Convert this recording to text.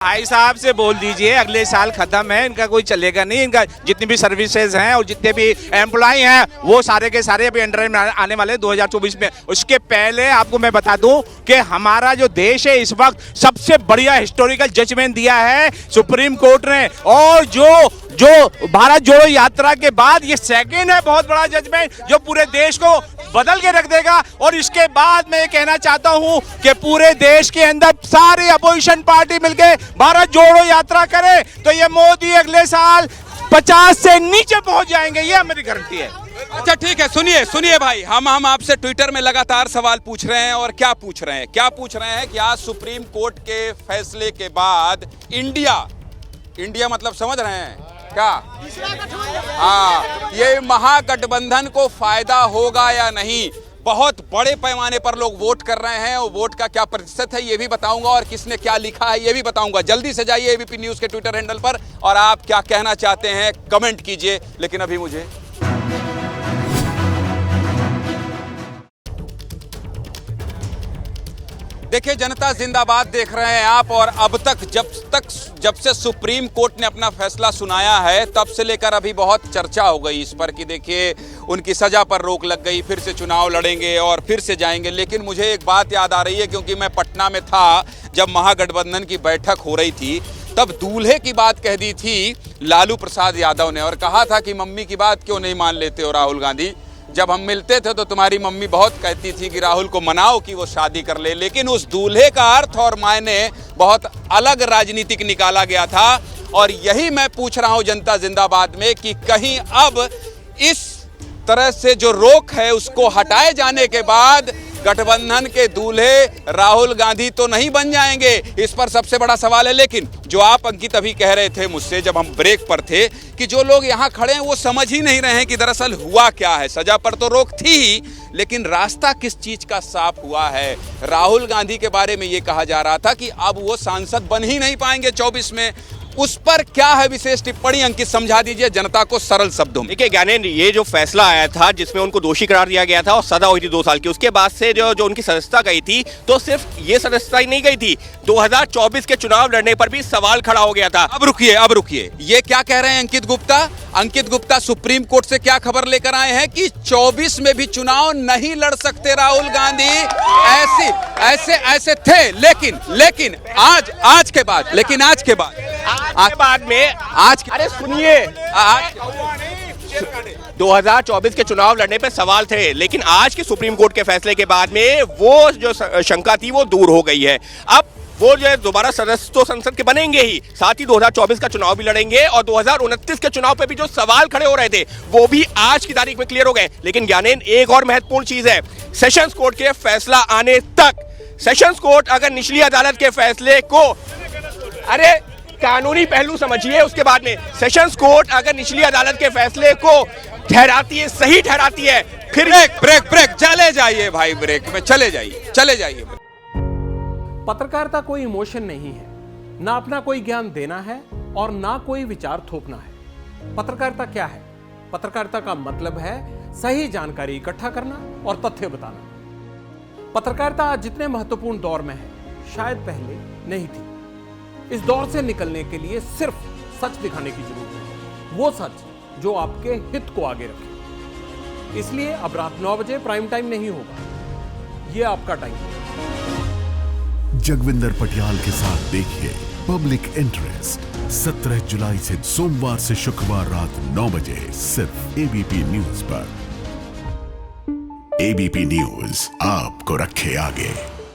भाई साहब से बोल दीजिए अगले साल खत्म है, इनका कोई चलेगा नहीं। इनका जितनी भी सर्विसेज हैं और जितने भी एम्प्लॉय हैं वो सारे के सारे अभी अंडर में आने वाले 2024 में। उसके पहले आपको मैं बता दूं कि हमारा जो देश है इस वक्त सबसे बढ़िया हिस्टोरिकल जजमेंट दिया है सुप्रीम कोर्ट ने, और जो भारत जोड़ो यात्रा के बाद ये सेकेंड है बहुत बड़ा जजमेंट जो पूरे देश को बदल के रख देगा। और इसके बाद मैं कहना चाहता हूं कि पूरे देश के अंदर सारी अपोजिशन पार्टी मिलकर भारत जोड़ो यात्रा करे तो ये मोदी अगले साल 50 से नीचे पहुंच जाएंगे, ये मेरी गारंटी है। अच्छा ठीक है, सुनिए भाई, हम आपसे ट्विटर में लगातार सवाल पूछ रहे हैं। और क्या पूछ रहे हैं कि आज सुप्रीम कोर्ट के फैसले के बाद इंडिया मतलब समझ रहे हैं क्या? हाँ, ये महागठबंधन को फायदा होगा या नहीं? बहुत बड़े पैमाने पर लोग वोट कर रहे हैं और वोट का क्या प्रतिशत है ये भी बताऊंगा, और किसने क्या लिखा है ये भी बताऊंगा। जल्दी से जाइए एबीपी न्यूज़ के ट्विटर हैंडल पर और आप क्या कहना चाहते हैं कमेंट कीजिए। लेकिन अभी मुझे देखिए, जनता जिंदाबाद देख रहे हैं आप। और अब तक जब से सुप्रीम कोर्ट ने अपना फैसला सुनाया है तब से लेकर अभी बहुत चर्चा हो गई इस पर कि देखिए उनकी सजा पर रोक लग गई, फिर से चुनाव लड़ेंगे और फिर से जाएंगे। लेकिन मुझे एक बात याद आ रही है, क्योंकि मैं पटना में था जब महागठबंधन की बैठक हो रही थी, तब दूल्हे की बात कह दी थी लालू प्रसाद यादव ने और कहा था कि मम्मी की बात क्यों नहीं मान लेते हो राहुल गांधी। जब हम मिलते थे तो तुम्हारी मम्मी बहुत कहती थी कि राहुल को मनाओ कि वो शादी कर ले। लेकिन उस दूल्हे का अर्थ और मायने बहुत अलग राजनीतिक निकाला गया था। और यही मैं पूछ रहा हूं जनता जिंदाबाद में कि कहीं अब इस तरह से जो रोक है उसको हटाए जाने के बाद गठबंधन के दूल्हे राहुल गांधी तो नहीं बन जाएंगे, इस पर सबसे बड़ा सवाल है। लेकिन जो आप अंकित अभी कह रहे थे मुझसे जब हम ब्रेक पर थे कि जो लोग यहाँ खड़े हैं वो समझ ही नहीं रहे हैं कि दरअसल हुआ क्या है। सजा पर तो रोक थी ही, लेकिन रास्ता किस चीज का साफ हुआ है। राहुल गांधी के बारे में ये कहा जा रहा था कि अब वो सांसद बन ही नहीं पाएंगे 24 में। उस पर क्या है विशेष टिप्पणी, अंकित समझा दीजिए जनता को सरल शब्दों में। देखिए ज्ञानेंद्र, ये जो फैसला आया था जिसमें उनको दोषी करार दिया गया था और सजा हुई थी 2 साल की, उसके बाद से जो उनकी सदस्यता गई थी, तो सिर्फ ये सदस्यता ही नहीं गई थी, 2024 के चुनाव लड़ने पर भी सवाल खड़ा हो गया था। अब रुकिए, ये क्या कह रहे हैं अंकित गुप्ता सुप्रीम कोर्ट से क्या खबर लेकर आए हैं कि 24 में भी चुनाव नहीं लड़ सकते राहुल गांधी। ऐसे थे, लेकिन आज के बाद अरे सुनिए, 2024 के चुनाव लड़ने पे सवाल थे, लेकिन आज के सुप्रीम कोर्ट के फैसले के बाद में वो जो शंका थी वो दूर हो गई है। अब वो जो है दोबारा सदस्य तो संसद के बनेंगे ही, साथ ही 2024 का चुनाव भी लड़ेंगे और 2029 के चुनाव पे भी जो सवाल खड़े हो रहे थे वो भी आज की तारीख में क्लियर हो गए। लेकिन ज्ञानेंद्र, एक और महत्वपूर्ण चीज है, सेशंस कोर्ट के फैसला आने तक, सेशंस कोर्ट अगर निचली अदालत के फैसले को, अरे कानूनी पहलू समझिए, उसके बाद में सेशंस कोर्ट अगर निचली अदालत के फैसले को ठहराती है, सही ठहराती है, फिर ब्रेक चले जाइए भाई, ब्रेक में चले जाइए। पत्रकारिता कोई इमोशन नहीं है, ना अपना कोई ज्ञान देना है और ना कोई विचार थोपना है। पत्रकारिता क्या है? पत्रकारिता का मतलब है सही जानकारी इकट्ठा करना और तथ्य बताना। पत्रकारिता आज जितने महत्वपूर्ण दौर में है शायद पहले नहीं थी। इस दौर से निकलने के लिए सिर्फ सच दिखाने की जरूरत है, वो सच जो आपके हित को आगे रखे। इसलिए अब रात 9 बजे प्राइम टाइम नहीं होगा, ये आपका टाइम है। जगविंदर पटियाल के साथ देखिए पब्लिक इंटरेस्ट 17 जुलाई से सोमवार से शुक्रवार रात 9 बजे सिर्फ एबीपी न्यूज पर। एबीपी न्यूज आपको रखे आगे।